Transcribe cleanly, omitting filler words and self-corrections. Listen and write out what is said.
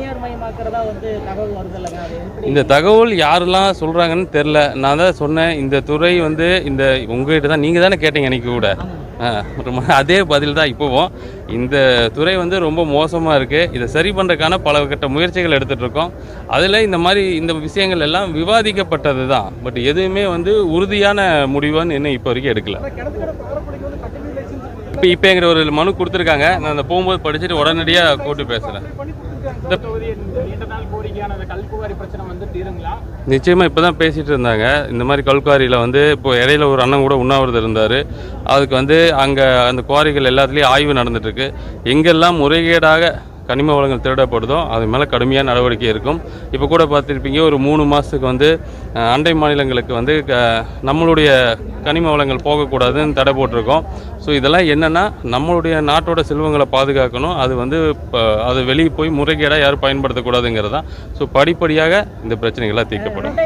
தனியார் மயமாக்குறதா தகவல் வருது இல்லைங்க, அது எப்படி? இந்த தகவல் யாரெல்லாம் சொல்கிறாங்கன்னு தெரில. நான் தான் சொன்னேன், இந்த துறை இந்த உங்ககிட்ட தான் நீங்கள் தானே கேட்டீங்க அன்றைக்கி கூட. அதே பதில் தான் இப்போவும். இந்த துறை ரொம்ப மோசமாக இருக்குது. இதை சரி பண்ணுறதுக்கான பல கட்ட முயற்சிகள் எடுத்துகிட்டு இருக்கோம். அதில் இந்த விஷயங்கள் எல்லாம் விவாதிக்கப்பட்டது தான். பட் எதுவுமே உறுதியான முடிவான்னு இன்னும் இப்போ வரைக்கும் எடுக்கல. இப்போ எங்கிட்ட ஒரு மனு கொடுத்துருக்காங்க. நான் அந்த போகும்போது படிச்சுட்டு உடனடியாக கூட்டு பேசுகிறேன். நிச்சயமாக இப்போ தான் பேசிகிட்டு இருந்தாங்க. இந்த மாதிரி கல்குவாரியில் இப்போ இடையில ஒரு அண்ணன் கூட உண்ணாவிரதம் இருந்தார். அதுக்கு அங்கே அந்த குவாரிகள் எல்லாத்துலேயும் ஆய்வு நடந்துகிட்ருக்கு. எங்கெல்லாம் முறைகேடாக கனிம வளங்கள் திருடப்படுதோ அது மேலே கடுமையான நடவடிக்கை இருக்கும். இப்போ கூட பார்த்துருப்பீங்க, ஒரு 3 மாதத்துக்கு அண்டை மாநிலங்களுக்கு நம்மளுடைய கனிம வளங்கள் போகக்கூடாதுன்னு தடை போட்டிருக்கோம். ஸோ இதெல்லாம் என்னென்னா, நம்மளுடைய நாட்டோட செல்வங்களை பாதுகாக்கணும். அது வெளியே போய் முறைகேடாக யாரும் பயன்படுத்தக்கூடாதுங்கிறது தான். ஸோ படிப்படியாக இந்த பிரச்சனைகள்லாம் தீர்க்கப்படும்.